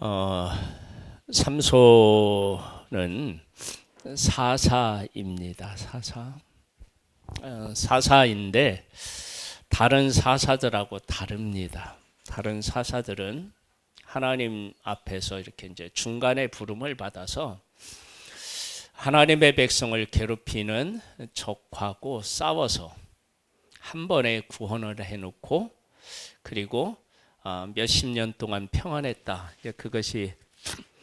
어, 삼소는 사사입니다. 사사인데 다른 사사들하고 다릅니다. 다른 사사들은 하나님 앞에서 이렇게 이제 중간에 부름을 받아서 하나님의 백성을 괴롭히는 적하고 싸워서 한 번에 구원을 해놓고 그리고 몇십 년 동안 평안했다. 그것이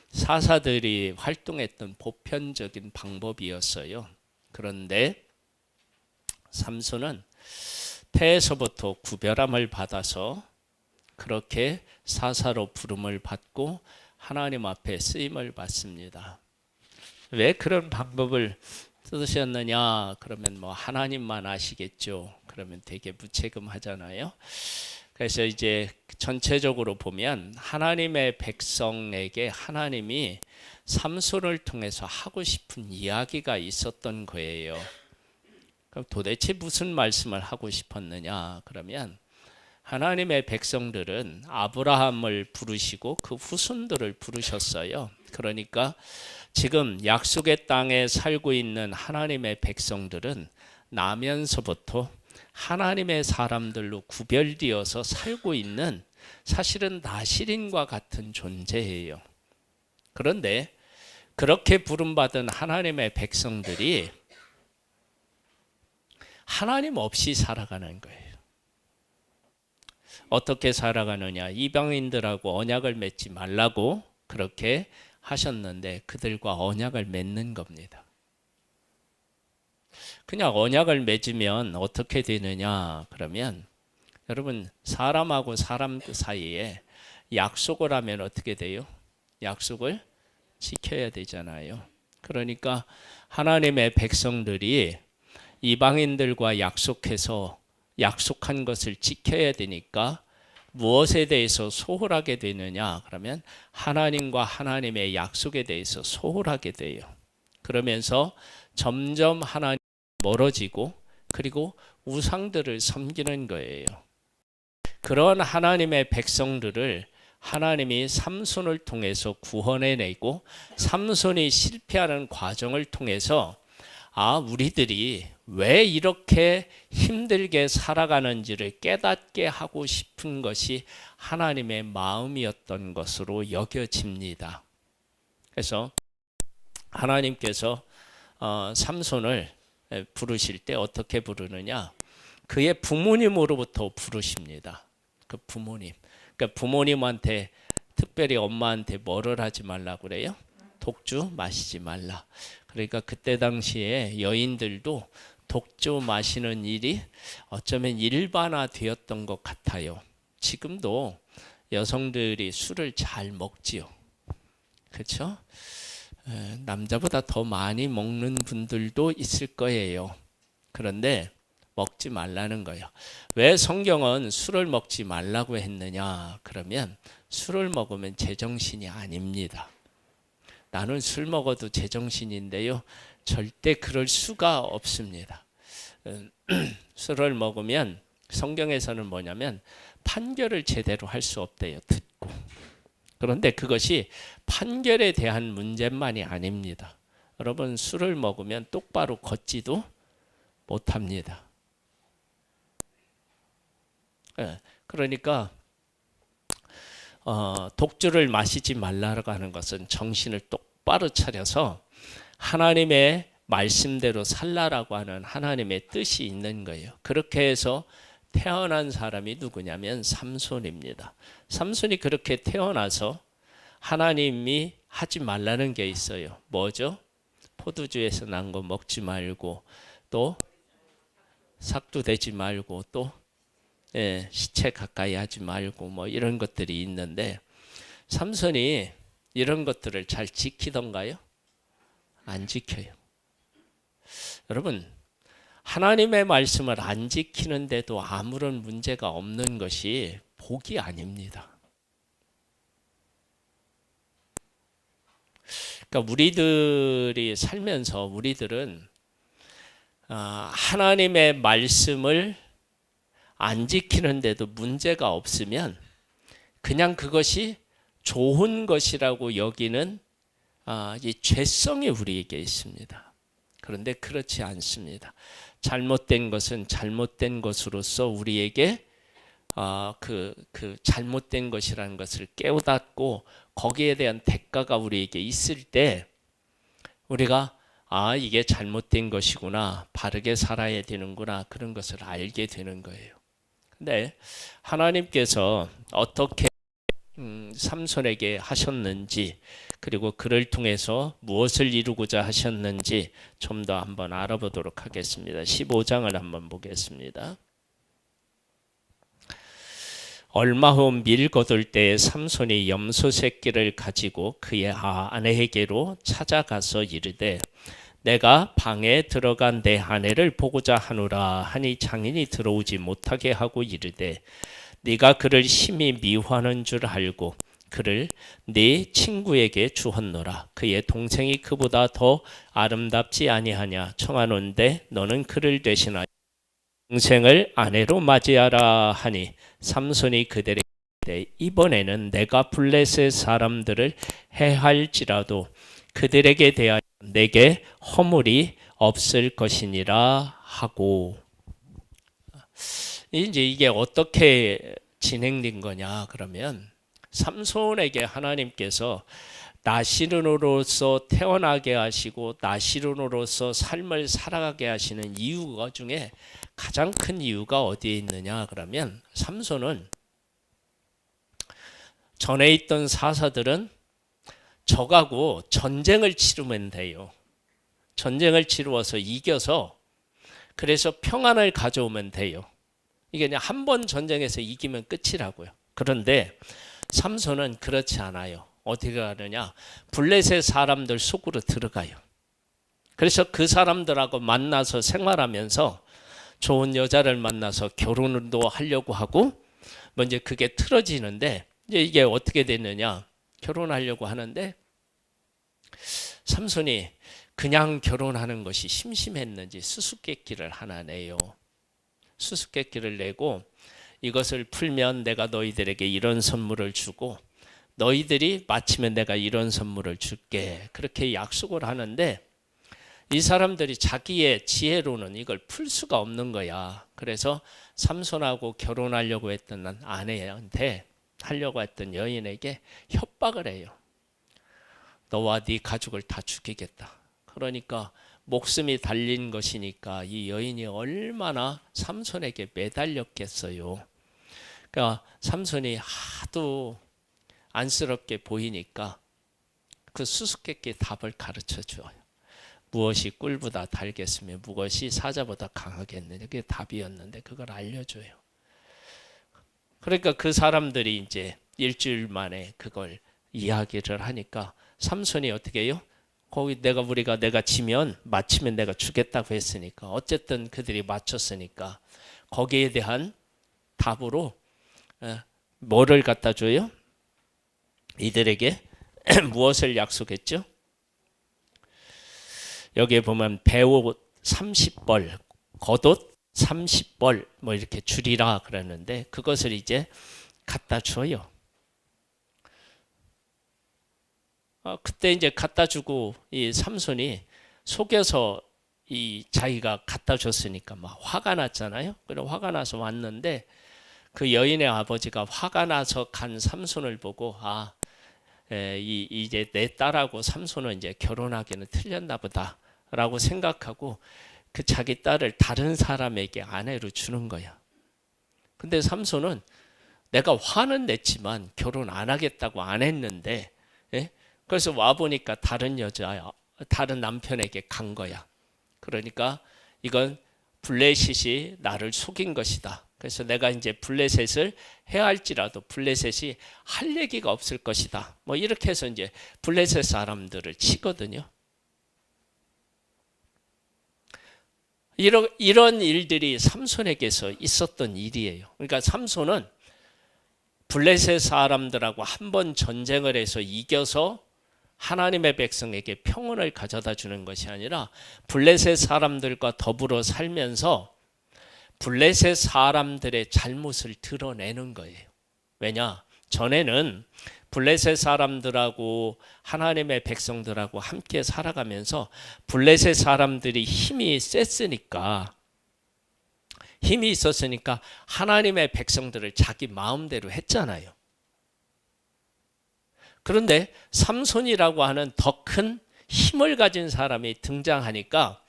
사사들이 활동했던 보편적인 방법이었어요. 그런데 삼손은 태에서부터 구별함을 받아서 그렇게 사사로 부름을 받고 하나님 앞에 쓰임을 받습니다. 왜 그런 방법을 쓰셨느냐? 그러면 뭐 하나님만 아시겠죠. 그러면 되게 무책임하잖아요. 그래서 이제 전체적으로 보면 하나님의 백성에게 하나님이 삼손을 통해서 하고 싶은 이야기가 있었던 거예요. 그럼 도대체 무슨 말씀을 하고 싶었느냐? 그러면 하나님의 백성들은 아브라함을 부르시고 그 후손들을 부르셨어요. 그러니까 지금 약속의 땅에 살고 있는 하나님의 백성들은 나면서부터 하나님의 사람들로 구별되어서 살고 있는 사실은 나실인과 같은 존재예요. 그런데 그렇게 부름받은 하나님의 백성들이 하나님 없이 살아가는 거예요. 어떻게 살아가느냐? 이방인들하고 언약을 맺지 말라고 그렇게 하셨는데 그들과 언약을 맺는 겁니다. 그냥 언약을 맺으면 어떻게 되느냐? 그러면 여러분 사람하고 사람 사이에 약속을 하면 어떻게 돼요? 약속을 지켜야 되잖아요. 그러니까 하나님의 백성들이 이방인들과 약속해서 약속한 것을 지켜야 되니까 무엇에 대해서 소홀하게 되느냐? 그러면 하나님과 하나님의 약속에 대해서 소홀하게 돼요. 그러면서 점점 하나님 멀어지고 그리고 우상들을 섬기는 거예요. 그런 하나님의 백성들을 하나님이 삼손을 통해서 구원해내고 삼손이 실패하는 과정을 통해서 우리들이 왜 이렇게 힘들게 살아가는지를 깨닫게 하고 싶은 것이 하나님의 마음이었던 것으로 여겨집니다. 그래서 하나님께서 삼손을 부르실 때 어떻게 부르느냐? 그의 부모님으로부터 부르십니다. 그 부모님. 그러니까 부모님한테 특별히 엄마한테 뭐를 하지 말라고 그래요? 독주 마시지 말라. 그러니까 그때 당시에 여인들도 독주 마시는 일이 어쩌면 일반화되었던 것 같아요. 지금도 여성들이 술을 잘 먹지요. 그렇죠? 남자보다 더 많이 먹는 분들도 있을 거예요. 그런데 먹지 말라는 거예요. 왜 성경은 술을 먹지 말라고 했느냐? 그러면 술을 먹으면 제정신이 아닙니다. 나는 술 먹어도 제정신인데요. 절대 그럴 수가 없습니다. 술을 먹으면 성경에서는 뭐냐면 판결을 제대로 할 수 없대요. 듣고. 그런데 그것이 판결에 대한 문제만이 아닙니다. 여러분 술을 먹으면 똑바로 걷지도 못합니다. 그러니까 독주를 마시지 말라고 하는 것은 정신을 똑바로 차려서 하나님의 말씀대로 살라라고 하는 하나님의 뜻이 있는 거예요. 그렇게 해서 태어난 사람이 누구냐면 삼손입니다. 삼손이 그렇게 태어나서 하나님이 하지 말라는 게 있어요. 뭐죠? 포도주에서 난 거 먹지 말고 또 삭도되지 말고 또 시체 가까이 하지 말고 뭐 이런 것들이 있는데 삼손이 이런 것들을 잘 지키던가요? 안 지켜요. 여러분 하나님의 말씀을 안 지키는데도 아무런 문제가 없는 것이 복이 아닙니다. 그러니까 우리들이 살면서 우리들은 하나님의 말씀을 안 지키는데도 문제가 없으면 그냥 그것이 좋은 것이라고 여기는 이 죄성이 우리에게 있습니다. 그런데 그렇지 않습니다. 잘못된 것은 잘못된 것으로서 우리에게 그 잘못된 것이라는 것을 깨우닫고 거기에 대한 대가가 우리에게 있을 때 우리가 이게 잘못된 것이구나, 바르게 살아야 되는구나, 그런 것을 알게 되는 거예요. 근데 하나님께서 어떻게 삼손에게 하셨는지, 그리고 그를 통해서 무엇을 이루고자 하셨는지 좀 더 한번 알아보도록 하겠습니다. 15장을 한번 보겠습니다. 얼마 후 밀 거둘 때에 삼손이 염소 새끼를 가지고 그의 아내에게로 찾아가서 이르되 내가 방에 들어간 내 아내를 보고자 하노라 하니 장인이 들어오지 못하게 하고 이르되 네가 그를 심히 미워하는 줄 알고 그를 네 친구에게 주었노라. 그의 동생이 그보다 더 아름답지 아니하냐. 청하노인데 너는 그를 대신하여 동생을 아내로 맞이하라 하니 삼손이 그들에게 이번에는 내가 블레셋 사람들을 해할지라도 그들에게 대하여 내게 허물이 없을 것이니라 하고. 이제 이게 어떻게 진행된 거냐 그러면 삼손에게 하나님께서 나시른으로서 태어나게 하시고 나시른으로서 삶을 살아가게 하시는 이유 중에 가장 큰 이유가 어디에 있느냐 그러면 삼손은 전에 있던 사사들은 적하고 전쟁을 치르면 돼요. 전쟁을 치루어서 이겨서 그래서 평안을 가져오면 돼요. 이게 그냥 한 번 전쟁에서 이기면 끝이라고요. 그런데 삼손은 그렇지 않아요. 어떻게 가느냐? 블레셋 사람들 속으로 들어가요. 그래서 그 사람들하고 만나서 생활하면서 좋은 여자를 만나서 결혼도 하려고 하고 이제 그게 틀어지는데 이제 이게 어떻게 됐느냐? 결혼하려고 하는데 삼손이 그냥 결혼하는 것이 심심했는지 수수께끼를 하나 내요. 수수께끼를 내고 이것을 풀면 내가 너희들에게 이런 선물을 주고 너희들이 마치면 내가 이런 선물을 줄게. 그렇게 약속을 하는데 이 사람들이 자기의 지혜로는 이걸 풀 수가 없는 거야. 그래서 삼손하고 결혼하려고 했던 아내한테 하려고 했던 여인에게 협박을 해요. 너와 네 가족을 다 죽이겠다. 그러니까 목숨이 달린 것이니까 이 여인이 얼마나 삼손에게 매달렸겠어요. 그러니까 삼손이 하도 안쓰럽게 보이니까 그 수수께끼 답을 가르쳐 줘요. 무엇이 꿀보다 달겠으며 무엇이 사자보다 강하겠느냐. 그게 답이었는데 그걸 알려줘요. 그러니까 그 사람들이 이제 일주일 만에 그걸 이야기를 하니까 삼손이 어떻게 해요? 거기 내가 지면 마치면 내가 주겠다고 했으니까 어쨌든 그들이 맞췄으니까 거기에 대한 답으로 뭐를 갖다 줘요? 이들에게 무엇을 약속했죠? 여기에 보면 배옷 30벌, 겉옷 30벌 뭐 이렇게 주리라 그랬는데 그것을 이제 갖다 줘요. 그때 이제 갖다 주고 이 삼손이 속여서 이 자기가 갖다 줬으니까 막 화가 났잖아요. 그래 화가 나서 왔는데 그 여인의 아버지가 화가 나서 간 삼손을 보고 이제 내 딸하고 삼손은 이제 결혼하기는 틀렸나 보다라고 생각하고 그 자기 딸을 다른 사람에게 아내로 주는 거야. 근데 삼손은 내가 화는 냈지만 결혼 안 하겠다고 안 했는데 그래서 와보니까 다른 남편에게 간 거야. 그러니까 이건 블레셋이 나를 속인 것이다. 그래서 내가 이제 블레셋을 해야 할지라도 블레셋이 할 얘기가 없을 것이다. 뭐 이렇게 해서 이제 블레셋 사람들을 치거든요. 이런 일들이 삼손에게서 있었던 일이에요. 그러니까 삼손은 블레셋 사람들하고 한 번 전쟁을 해서 이겨서 하나님의 백성에게 평온을 가져다 주는 것이 아니라 블레셋 사람들과 더불어 살면서 블레셋 사람들의 잘못을 드러내는 거예요. 왜냐? 전에는 블레셋 사람들하고 하나님의 백성들하고 함께 살아가면서 블레셋 사람들이 힘이 있었으니까 하나님의 백성들을 자기 마음대로 했잖아요. 그런데 삼손이라고 하는 더 큰 힘을 가진 사람이 등장하니까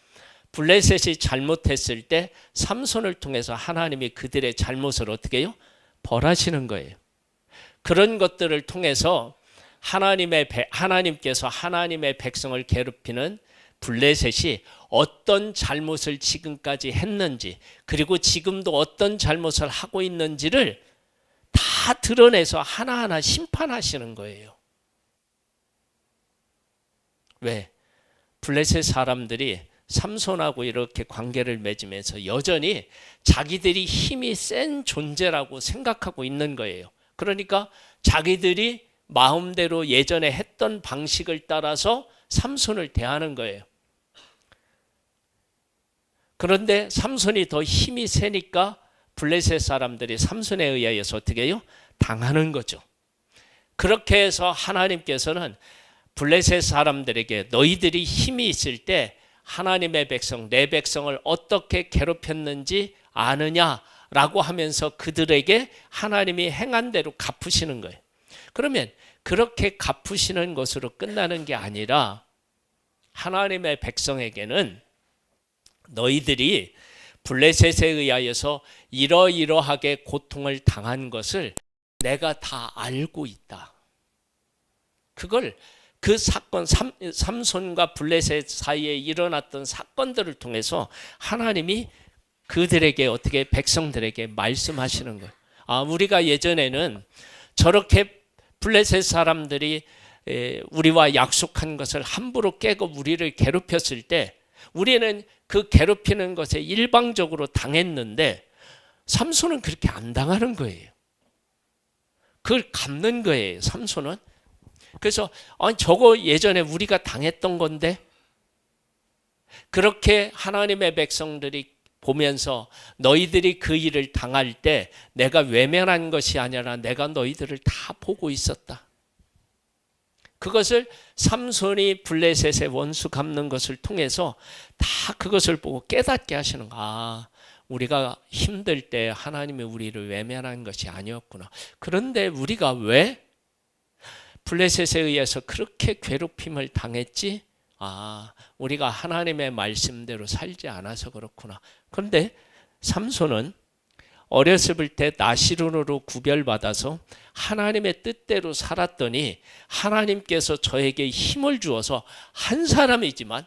블레셋이 잘못했을 때 삼손을 통해서 하나님이 그들의 잘못을 어떻게 해요? 벌하시는 거예요. 그런 것들을 통해서 하나님께서 하나님의 백성을 괴롭히는 블레셋이 어떤 잘못을 지금까지 했는지, 그리고 지금도 어떤 잘못을 하고 있는지를 다 드러내서 하나하나 심판하시는 거예요. 왜? 블레셋 사람들이 삼손하고 이렇게 관계를 맺으면서 여전히 자기들이 힘이 센 존재라고 생각하고 있는 거예요. 그러니까 자기들이 마음대로 예전에 했던 방식을 따라서 삼손을 대하는 거예요. 그런데 삼손이 더 힘이 세니까 블레셋 사람들이 삼손에 의하여서 어떻게 해요? 당하는 거죠. 그렇게 해서 하나님께서는 블레셋 사람들에게 너희들이 힘이 있을 때 하나님의 백성, 내 백성을 어떻게 괴롭혔는지 아느냐라고 하면서 그들에게 하나님이 행한 대로 갚으시는 거예요. 그러면 그렇게 갚으시는 것으로 끝나는 게 아니라 하나님의 백성에게는 너희들이 블레셋에 의하여서 이러이러하게 고통을 당한 것을 내가 다 알고 있다. 그걸 그 사건, 삼손과 블레셋 사이에 일어났던 사건들을 통해서 하나님이 그들에게 어떻게 백성들에게 말씀하시는 거예요. 우리가 예전에는 저렇게 블레셋 사람들이 우리와 약속한 것을 함부로 깨고 우리를 괴롭혔을 때 우리는 그 괴롭히는 것에 일방적으로 당했는데 삼손은 그렇게 안 당하는 거예요. 그걸 갚는 거예요, 삼손은. 그래서 저거 예전에 우리가 당했던 건데, 그렇게 하나님의 백성들이 보면서 너희들이 그 일을 당할 때 내가 외면한 것이 아니라 내가 너희들을 다 보고 있었다. 그것을 삼손이 블레셋의 원수 갚는 것을 통해서 다 그것을 보고 깨닫게 하시는 거야. 우리가 힘들 때 하나님이 우리를 외면한 것이 아니었구나. 그런데 우리가 왜 블레셋에 의해서 그렇게 괴롭힘을 당했지? 우리가 하나님의 말씀대로 살지 않아서 그렇구나. 그런데 삼손은 어렸을 때 나시론으로 구별받아서 하나님의 뜻대로 살았더니 하나님께서 저에게 힘을 주어서 한 사람이지만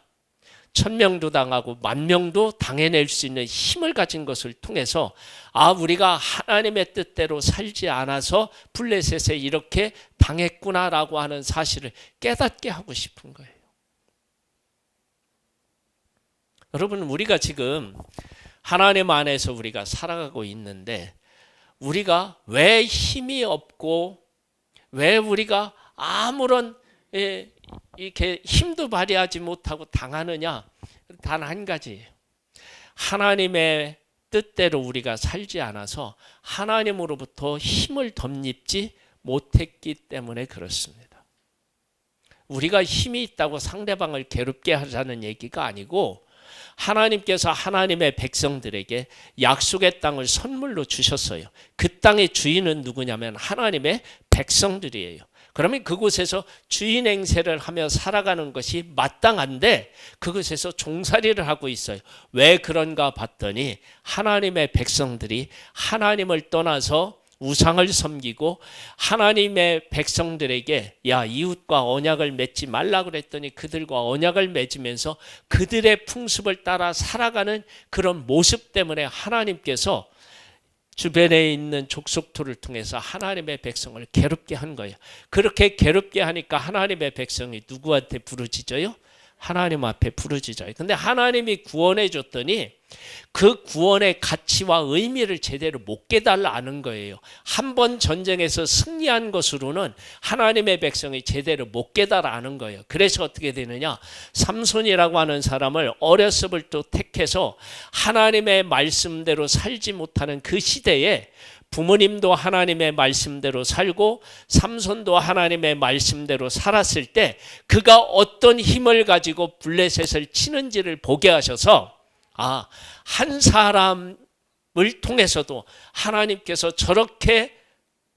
1000명도 당하고 10,000명도 당해낼 수 있는 힘을 가진 것을 통해서 우리가 하나님의 뜻대로 살지 않아서 블레셋에 이렇게 당했구나라고 하는 사실을 깨닫게 하고 싶은 거예요. 여러분, 우리가 지금 하나님 안에서 우리가 살아가고 있는데 우리가 왜 힘이 없고 왜 우리가 아무런 이렇게 힘도 발휘하지 못하고 당하느냐? 단 한 가지예요. 하나님의 뜻대로 우리가 살지 않아서 하나님으로부터 힘을 덧입지 못했기 때문에 그렇습니다. 우리가 힘이 있다고 상대방을 괴롭게 하자는 얘기가 아니고 하나님께서 하나님의 백성들에게 약속의 땅을 선물로 주셨어요. 그 땅의 주인은 누구냐면 하나님의 백성들이에요. 그러면 그곳에서 주인 행세를 하며 살아가는 것이 마땅한데 그곳에서 종살이를 하고 있어요. 왜 그런가 봤더니 하나님의 백성들이 하나님을 떠나서 우상을 섬기고 하나님의 백성들에게 이웃과 언약을 맺지 말라 그랬더니 그들과 언약을 맺으면서 그들의 풍습을 따라 살아가는 그런 모습 때문에 하나님께서 주변에 있는 족속토를 통해서 하나님의 백성을 괴롭게 한 거예요. 그렇게 괴롭게 하니까 하나님의 백성이 누구한테 부르짖어요? 하나님 앞에 부르짖어요. 근데 하나님이 구원해 줬더니 그 구원의 가치와 의미를 제대로 못 깨달아는 거예요. 한 번 전쟁에서 승리한 것으로는 하나님의 백성이 제대로 못 깨달아는 거예요. 그래서 어떻게 되느냐? 삼손이라고 하는 사람을 어렸을 때부터 택해서 하나님의 말씀대로 살지 못하는 그 시대에 부모님도 하나님의 말씀대로 살고 삼손도 하나님의 말씀대로 살았을 때 그가 어떤 힘을 가지고 블레셋을 치는지를 보게 하셔서 한 사람을 통해서도 하나님께서 저렇게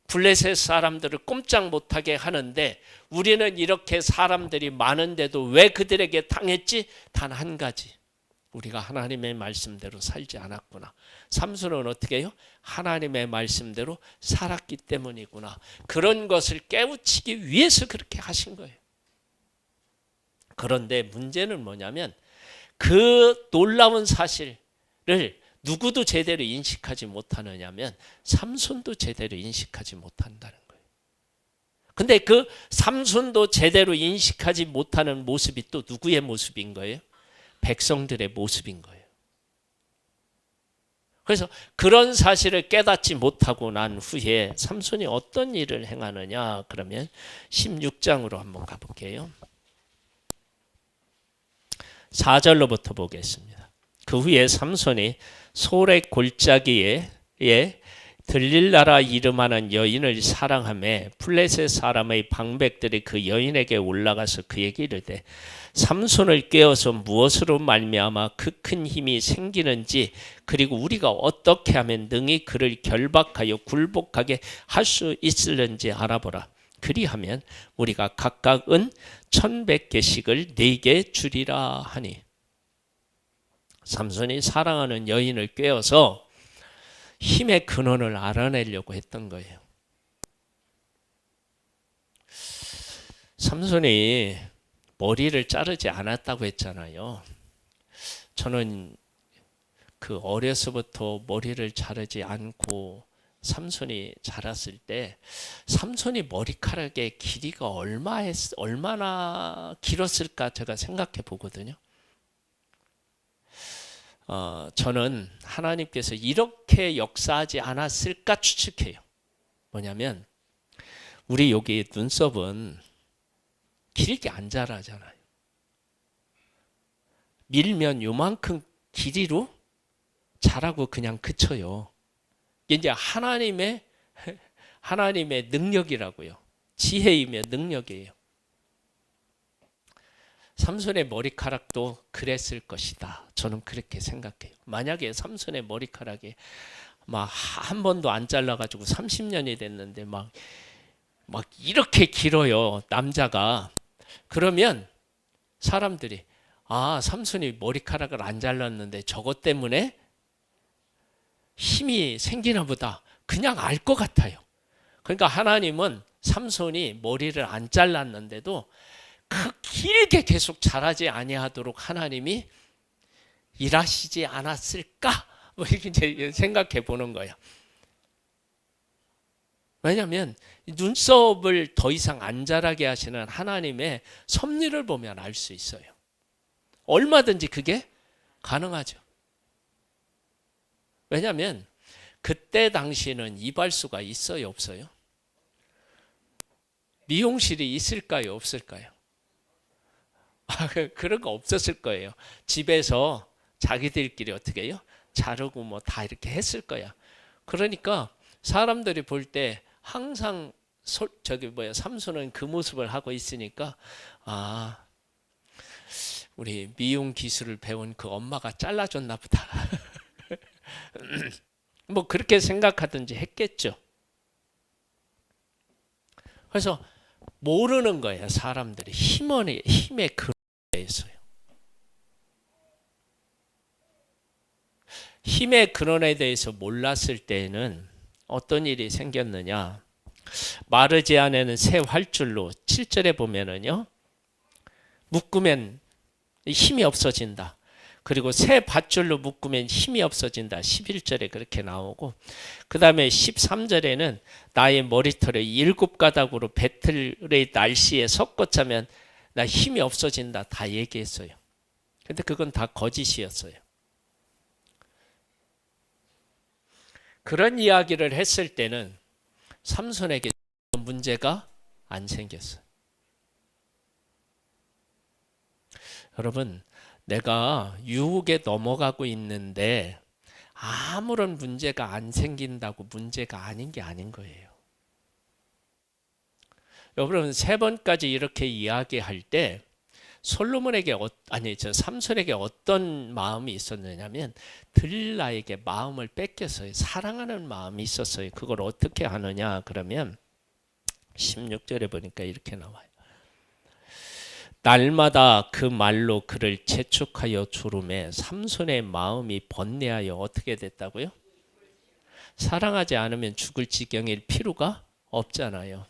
블레셋 사람들을 꼼짝 못하게 하는데 우리는 이렇게 사람들이 많은데도 왜 그들에게 당했지? 단 한 가지. 우리가 하나님의 말씀대로 살지 않았구나. 삼손은 어떻게 해요? 하나님의 말씀대로 살았기 때문이구나. 그런 것을 깨우치기 위해서 그렇게 하신 거예요. 그런데 문제는 뭐냐면 그 놀라운 사실을 누구도 제대로 인식하지 못하느냐면 삼손도 제대로 인식하지 못한다는 거예요. 근데 그 삼손도 제대로 인식하지 못하는 모습이 또 누구의 모습인 거예요? 백성들의 모습인 거예요. 그래서 그런 사실을 깨닫지 못하고 난 후에 삼손이 어떤 일을 행하느냐 그러면 16장으로 한번 가볼게요. 4절로부터 보겠습니다. 그 후에 삼손이 소렉 골짜기에 들릴라라 이름하는 여인을 사랑하며 블레셋 사람의 방백들이 그 여인에게 올라가서 그에게 이르되 삼손을 깨어서 무엇으로 말미암아 그 큰 힘이 생기는지 그리고 우리가 어떻게 하면 능히 그를 결박하여 굴복하게 할 수 있을는지 알아보라. 그리하면 우리가 각각 은 1,100개씩을 네게 주리라 하니 삼손이 사랑하는 여인을 꿰어서 힘의 근원을 알아내려고 했던 거예요. 삼손이 머리를 자르지 않았다고 했잖아요. 저는 그 어려서부터 머리를 자르지 않고 삼손이 자랐을 때 삼손이 머리카락의 길이가 얼마나 길었을까 제가 생각해 보거든요. 저는 하나님께서 이렇게 역사하지 않았을까 추측해요. 뭐냐면 우리 여기 눈썹은 길게 안 자라잖아요. 밀면 요만큼 길이로 자라고 그냥 그쳐요. 이제 하나님의 능력이라고요. 지혜이며 능력이에요. 삼손의 머리카락도 그랬을 것이다. 저는 그렇게 생각해요. 만약에 삼손의 머리카락이 막 한 번도 안 잘라가지고 30년이 됐는데 막 이렇게 길어요. 남자가. 그러면 사람들이 삼손이 머리카락을 안 잘랐는데 저것 때문에 힘이 생기나 보다. 그냥 알 것 같아요. 그러니까 하나님은 삼손이 머리를 안 잘랐는데도 그 길게 계속 자라지 아니하도록 하나님이 일하시지 않았을까? 이렇게 이제 생각해 보는 거예요. 왜냐하면 눈썹을 더 이상 안 자라게 하시는 하나님의 섭리를 보면 알 수 있어요. 얼마든지 그게 가능하죠. 왜냐하면 그때 당시에는 이발소가 있어요, 없어요? 미용실이 있을까요, 없을까요? 그런 거 없었을 거예요. 집에서 자기들끼리 어떻게 해요? 자르고 뭐 다 이렇게 했을 거야. 그러니까 사람들이 볼 때 항상 삼손은 그 모습을 하고 있으니까 우리 미용 기술을 배운 그 엄마가 잘라줬나 보다. 뭐 그렇게 생각하든지 했겠죠. 그래서 모르는 거예요. 사람들이 힘의 근원에 대해서요. 힘의 근원에 대해서 몰랐을 때에는 어떤 일이 생겼느냐. 마르지안에는 새 활줄로 7절에 보면은요. 묶으면 힘이 없어진다. 그리고 새 밧줄로 묶으면 힘이 없어진다. 11절에 그렇게 나오고 그 다음에 13절에는 나의 머리털을 7가닥으로 배틀의 날씨에 섞어 짜면 나 힘이 없어진다. 다 얘기했어요. 근데 그건 다 거짓이었어요. 그런 이야기를 했을 때는 삼손에게 문제가 안 생겼어요. 여러분, 내가 유혹에 넘어가고 있는데 아무런 문제가 안 생긴다고 문제가 아닌 게 아닌 거예요. 여러분, 3번까지 이렇게 이야기할 때 솔로몬에게 삼손에게 어떤 마음이 있었느냐면 들릴라에게 마음을 뺏겼어요. 사랑하는 마음이 있었어요. 그걸 어떻게 하느냐 그러면 16절에 보니까 이렇게 나와요. 날마다 그 말로 그를 재촉하여 조름해 삼손의 마음이 번뇌하여 어떻게 됐다고요? 사랑하지 않으면 죽을 지경일 필요가 없잖아요.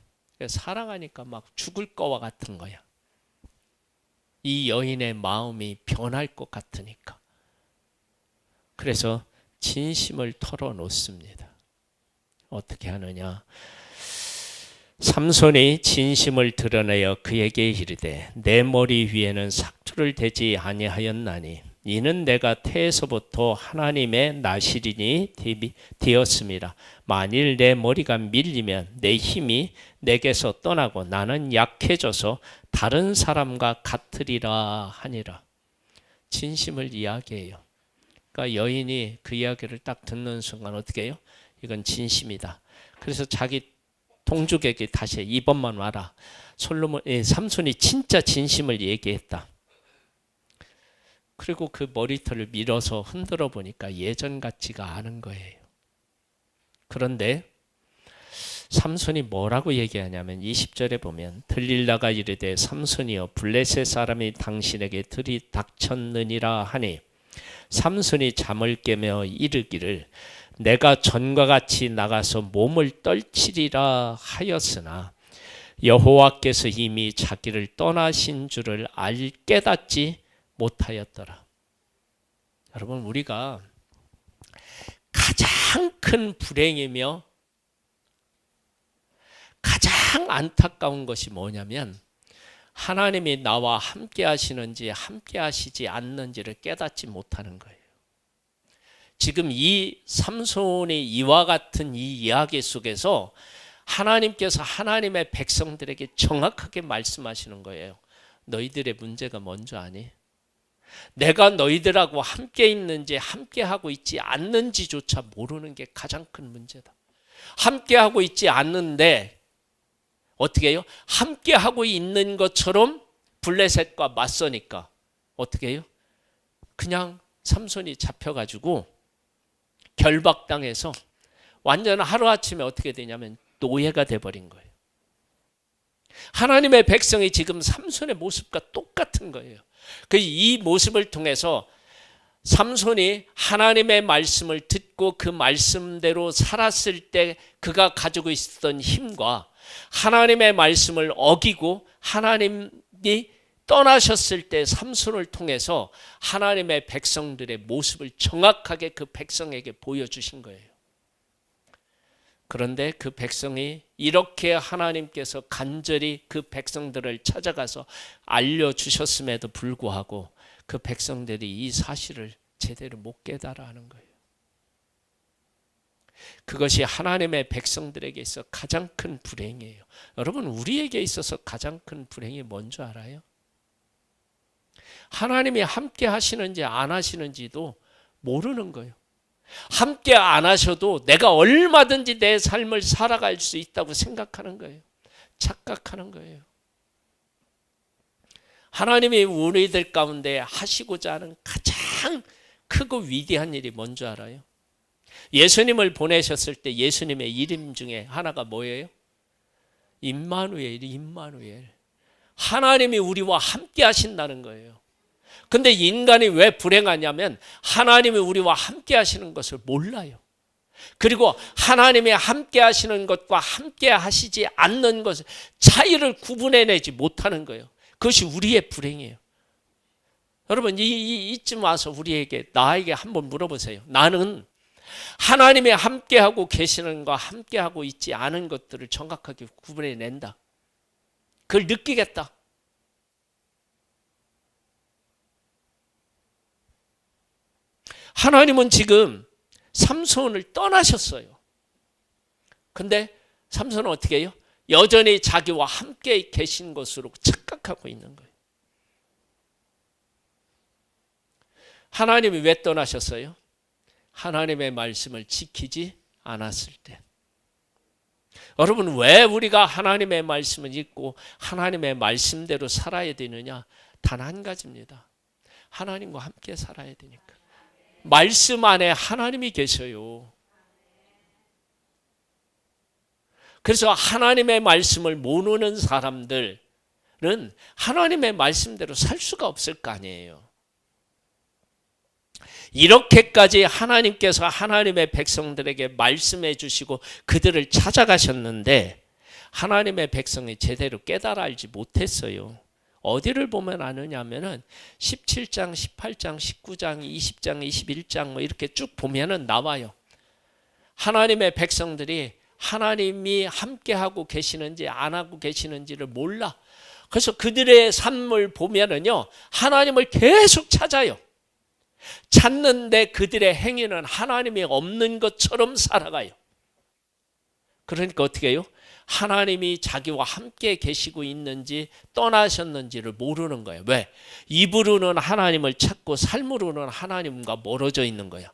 사랑하니까 막 죽을 거와 같은 거야. 이 여인의 마음이 변할 것 같으니까. 그래서 진심을 털어놓습니다. 어떻게 하느냐? 삼손이 진심을 드러내어 그에게 이르되 내 머리 위에는 삭투를 대지 아니하였나니 이는 내가 태에서부터 하나님의 나실인이 되었습니다. 만일 내 머리가 밀리면 내 힘이 내게서 떠나고 나는 약해져서 다른 사람과 같으리라 하니라. 진심을 이야기해요. 그러니까 여인이 그 이야기를 딱 듣는 순간 어떻게 해요? 이건 진심이다. 그래서 자기 동족에게 다시 2번만 와라. 삼손이 진짜 진심을 얘기했다. 그리고 그 머리털을 밀어서 흔들어 보니까 예전 같지가 않은 거예요. 그런데 삼손이 뭐라고 얘기하냐면 20절에 보면 들릴라가 이르되 삼손이여 블레셋 사람이 당신에게 들이닥쳤느니라 하니 삼손이 잠을 깨며 이르기를 내가 전과 같이 나가서 몸을 떨치리라 하였으나 여호와께서 이미 자기를 떠나신 줄을 깨닫지 못하였더라. 여러분, 우리가 가장 큰 불행이며 가장 안타까운 것이 뭐냐면 하나님이 나와 함께 하시는지 함께 하시지 않는지를 깨닫지 못하는 거예요. 지금 이 삼손이 이와 같은 이 이야기 속에서 하나님께서 하나님의 백성들에게 정확하게 말씀하시는 거예요. 너희들의 문제가 뭔지 아니? 내가 너희들하고 함께 있는지 함께 하고 있지 않는지조차 모르는 게 가장 큰 문제다. 함께 하고 있지 않는데 어떻게 해요? 함께 하고 있는 것처럼 블레셋과 맞서니까 어떻게 해요? 그냥 삼손이 잡혀가지고 결박당해서 완전 하루아침에 어떻게 되냐면 노예가 돼버린 거예요. 하나님의 백성이 지금 삼손의 모습과 똑같은 거예요. 이 모습을 통해서 삼손이 하나님의 말씀을 듣고 그 말씀대로 살았을 때 그가 가지고 있었던 힘과 하나님의 말씀을 어기고 하나님이 떠나셨을 때 삼손을 통해서 하나님의 백성들의 모습을 정확하게 그 백성에게 보여주신 거예요. 그런데 그 백성이 이렇게 하나님께서 간절히 그 백성들을 찾아가서 알려주셨음에도 불구하고 그 백성들이 이 사실을 제대로 못 깨달아하는 거예요. 그것이 하나님의 백성들에게 있어 가장 큰 불행이에요. 여러분, 우리에게 있어서 가장 큰 불행이 뭔지 알아요? 하나님이 함께 하시는지 안 하시는지도 모르는 거예요. 함께 안 하셔도 내가 얼마든지 내 삶을 살아갈 수 있다고 생각하는 거예요. 착각하는 거예요. 하나님이 우리들 가운데 하시고자 하는 가장 크고 위대한 일이 뭔지 알아요? 예수님을 보내셨을 때 예수님의 이름 중에 하나가 뭐예요? 임마누엘. 하나님이 우리와 함께 하신다는 거예요. 근데 인간이 왜 불행하냐면 하나님이 우리와 함께 하시는 것을 몰라요. 그리고 하나님이 함께 하시는 것과 함께 하시지 않는 것을 차이를 구분해내지 못하는 거예요. 그것이 우리의 불행이에요. 여러분, 이쯤 와서 나에게 한번 물어보세요. 나는 하나님이 함께하고 계시는 것과 함께하고 있지 않은 것들을 정확하게 구분해낸다. 그걸 느끼겠다. 하나님은 지금 삼손을 떠나셨어요. 근데 삼손은 어떻게 해요? 여전히 자기와 함께 계신 것으로 착각하고 있는 거예요. 하나님이 왜 떠나셨어요? 하나님의 말씀을 지키지 않았을 때. 여러분, 왜 우리가 하나님의 말씀을 읽고 하나님의 말씀대로 살아야 되느냐? 단 한 가지입니다. 하나님과 함께 살아야 되니까. 말씀 안에 하나님이 계셔요. 그래서 하나님의 말씀을 모르는 사람들은 하나님의 말씀대로 살 수가 없을 거 아니에요. 이렇게까지 하나님께서 하나님의 백성들에게 말씀해 주시고 그들을 찾아가셨는데 하나님의 백성이 제대로 깨달아 알지 못했어요. 어디를 보면 아느냐면은 17장, 18장, 19장, 20장, 21장 뭐 이렇게 쭉 보면은 나와요. 하나님의 백성들이 하나님이 함께하고 계시는지 안 하고 계시는지를 몰라. 그래서 그들의 삶을 보면은요, 하나님을 계속 찾아요. 찾는데 그들의 행위는 하나님이 없는 것처럼 살아가요. 그러니까 어떻게 해요? 하나님이 자기와 함께 계시고 있는지 떠나셨는지를 모르는 거예요. 왜? 입으로는 하나님을 찾고 삶으로는 하나님과 멀어져 있는 거예요.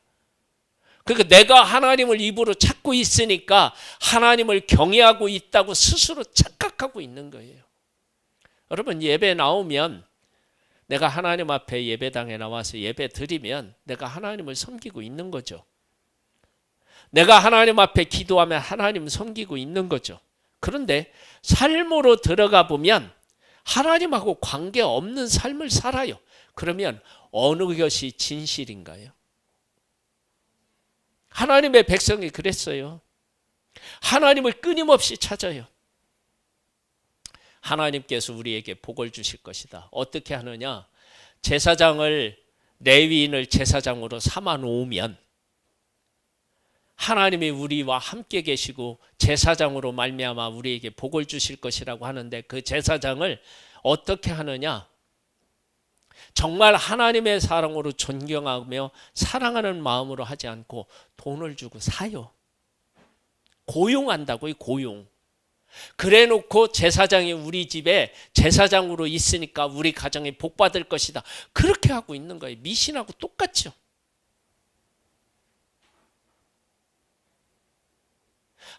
그러니까 내가 하나님을 입으로 찾고 있으니까 하나님을 경외하고 있다고 스스로 착각하고 있는 거예요. 여러분, 예배 나오면 내가 하나님 앞에 예배당에 나와서 예배 드리면 내가 하나님을 섬기고 있는 거죠. 내가 하나님 앞에 기도하면 하나님 섬기고 있는 거죠. 그런데 삶으로 들어가 보면 하나님하고 관계없는 삶을 살아요. 그러면 어느 것이 진실인가요? 하나님의 백성이 그랬어요. 하나님을 끊임없이 찾아요. 하나님께서 우리에게 복을 주실 것이다. 어떻게 하느냐? 제사장을, 레위인을 제사장으로 삼아 놓으면 하나님이 우리와 함께 계시고 제사장으로 말미암아 우리에게 복을 주실 것이라고 하는데, 그 제사장을 어떻게 하느냐? 정말 하나님의 사랑으로 존경하며 사랑하는 마음으로 하지 않고 돈을 주고 사요. 고용한다고요, 고용. 그래 놓고 제사장이 우리 집에 제사장으로 있으니까 우리 가정이 복받을 것이다. 그렇게 하고 있는 거예요. 미신하고 똑같죠.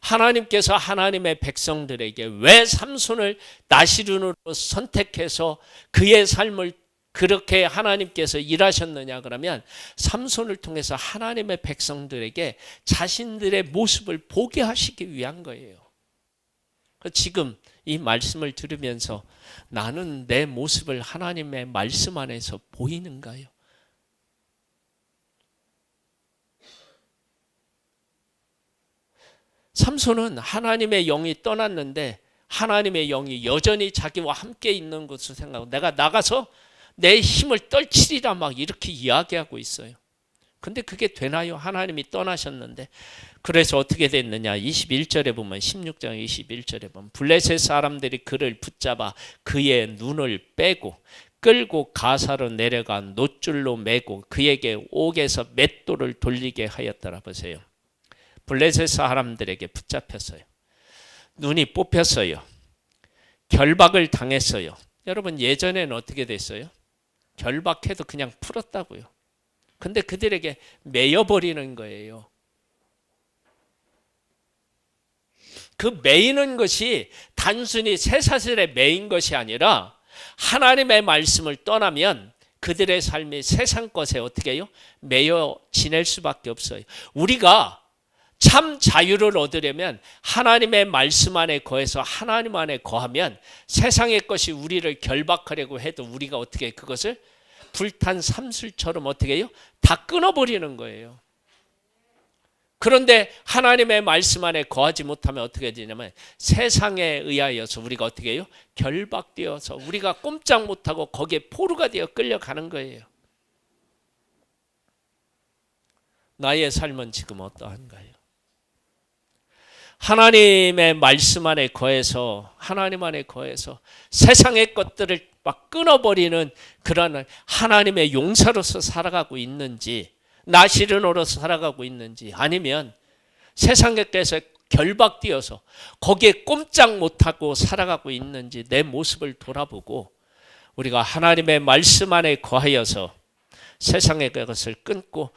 하나님께서 하나님의 백성들에게 왜 삼손을 나시른으로 선택해서 그의 삶을 그렇게 하나님께서 일하셨느냐 그러면 삼손을 통해서 하나님의 백성들에게 자신들의 모습을 보게 하시기 위한 거예요. 지금 이 말씀을 들으면서 나는 내 모습을 하나님의 말씀 안에서 보이는가요? 삼손은 하나님의 영이 떠났는데 하나님의 영이 여전히 자기와 함께 있는 것을 생각하고 내가 나가서 내 힘을 떨치리라 막 이렇게 이야기하고 있어요. 근데 그게 되나요? 하나님이 떠나셨는데. 그래서 어떻게 됐느냐? 21절에 보면, 16장 21절에 보면 블레셋 사람들이 그를 붙잡아 그의 눈을 빼고 끌고 가사로 내려가 놋줄로 매고 그에게 옥에서 맷돌을 돌리게 하였더라. 보세요. 블레셋 사람들에게 붙잡혔어요. 눈이 뽑혔어요. 결박을 당했어요. 여러분, 예전에는 어떻게 됐어요? 결박해도 그냥 풀었다고요. 근데 그들에게 매여버리는 거예요. 그 매이는 것이 단순히 쇠사슬에 매인 것이 아니라 하나님의 말씀을 떠나면 그들의 삶이 세상 것에 어떻게 해요? 매여 지낼 수밖에 없어요. 우리가 참 자유를 얻으려면 하나님의 말씀 안에 거해서 하나님 안에 거하면 세상의 것이 우리를 결박하려고 해도 우리가 어떻게 그것을 불탄 삼술처럼 어떻게 해요? 다 끊어버리는 거예요. 그런데 하나님의 말씀 안에 거하지 못하면 어떻게 되냐면 세상에 의하여서 우리가 어떻게 해요? 결박되어서 우리가 꼼짝 못하고 거기에 포로가 되어 끌려가는 거예요. 나의 삶은 지금 어떠한가요? 하나님의 말씀 안에 거해서 하나님 안에 거해서 세상의 것들을 막 끊어버리는 그런 하나님의 용사로서 살아가고 있는지, 나시른으로서 살아가고 있는지, 아니면 세상의 것에 결박되어서 거기에 꼼짝 못하고 살아가고 있는지 내 모습을 돌아보고 우리가 하나님의 말씀 안에 거하여서 세상의 것을 끊고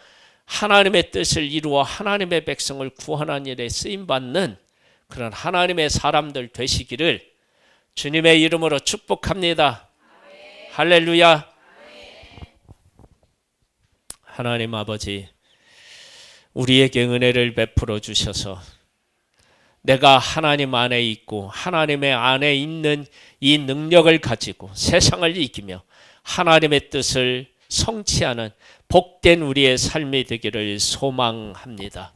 하나님의 뜻을 이루어 하나님의 백성을 구원하는 일에 쓰임받는 그런 하나님의 사람들 되시기를 주님의 이름으로 축복합니다. 할렐루야. 하나님 아버지, 우리에게 은혜를 베풀어 주셔서 내가 하나님 안에 있고 하나님의 안에 있는 이 능력을 가지고 세상을 이기며 하나님의 뜻을 성취하는 복된 우리의 삶이 되기를 소망합니다.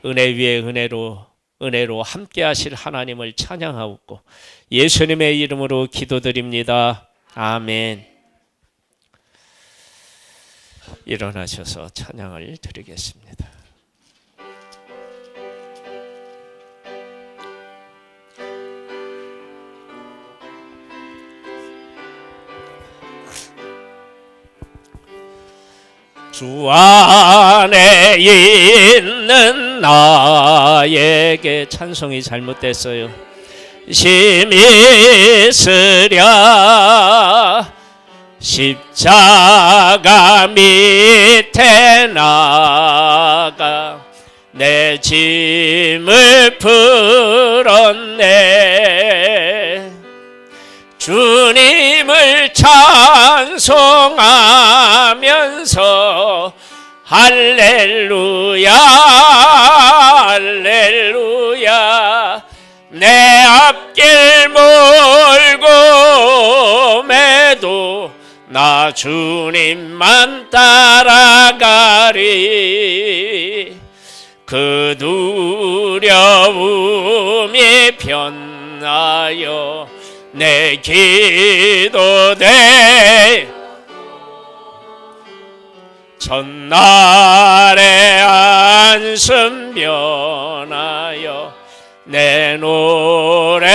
은혜 위에 은혜로 함께 하실 하나님을 찬양하고 예수님의 이름으로 기도드립니다. 아멘. 일어나셔서 찬양을 드리겠습니다. 주 안에 있는 나에게 찬송이 잘못됐어요. 심히 쓰랴 십자가 밑에 나가 내 짐을 풀었네. 주님을 찬송하면서 할렐루야 할렐루야 내 앞길 멀고 매도 나 주님만 따라가리. 그 두려움이 변하여 내 기도대 전날의 안심 변하여 내 노래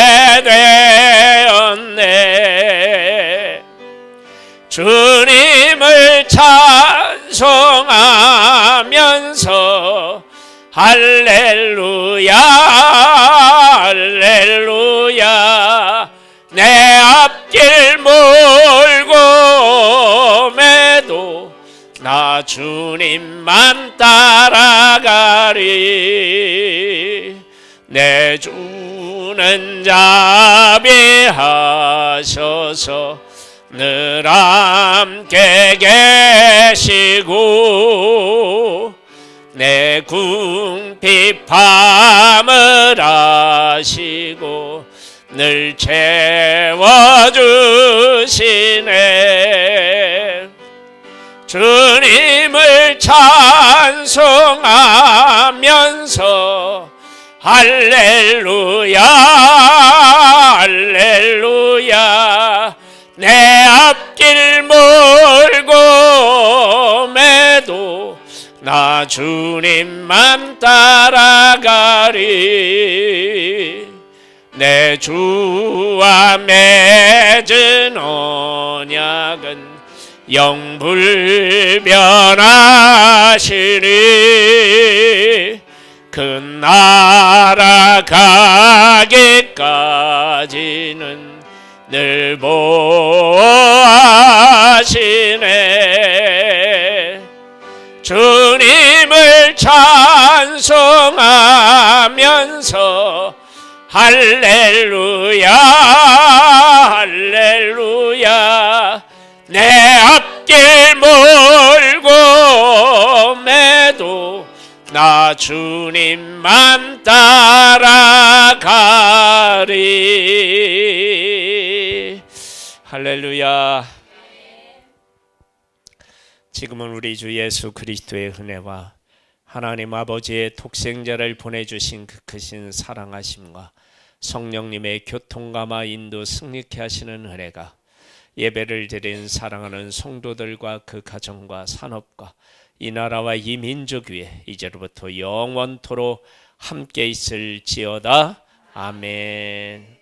되었네. 주님을 찬송하면서 할렐루야 할렐루야 내 앞길 멀고 매도 나 주님만 따라가리. 내 주는 자비하셔서 늘 함께 계시고 내 궁핍함을 아시고 늘 채워주시네. 주님을 찬송하면서 할렐루야 할렐루야 내 앞길 멀고 매도 나 주님만 따라가리. 내 주와 맺은 언약은 영불변하시니 그 나라 가기까지는 늘 보호하시네. 주님을 찬송하면서 할렐루야 할렐루야 내 앞길 멀고 매도 나 주님만 따라가리. 할렐루야. 지금은 우리 주 예수 그리스도의 은혜와 하나님 아버지의 독생자를 보내주신 그 크신 사랑하심과 성령님의 교통감화 인도 승리케 하시는 은혜가 예배를 드린 사랑하는 성도들과 그 가정과 산업과 이 나라와 이 민족 위에 이제로부터 영원토록 함께 있을지어다. 아멘.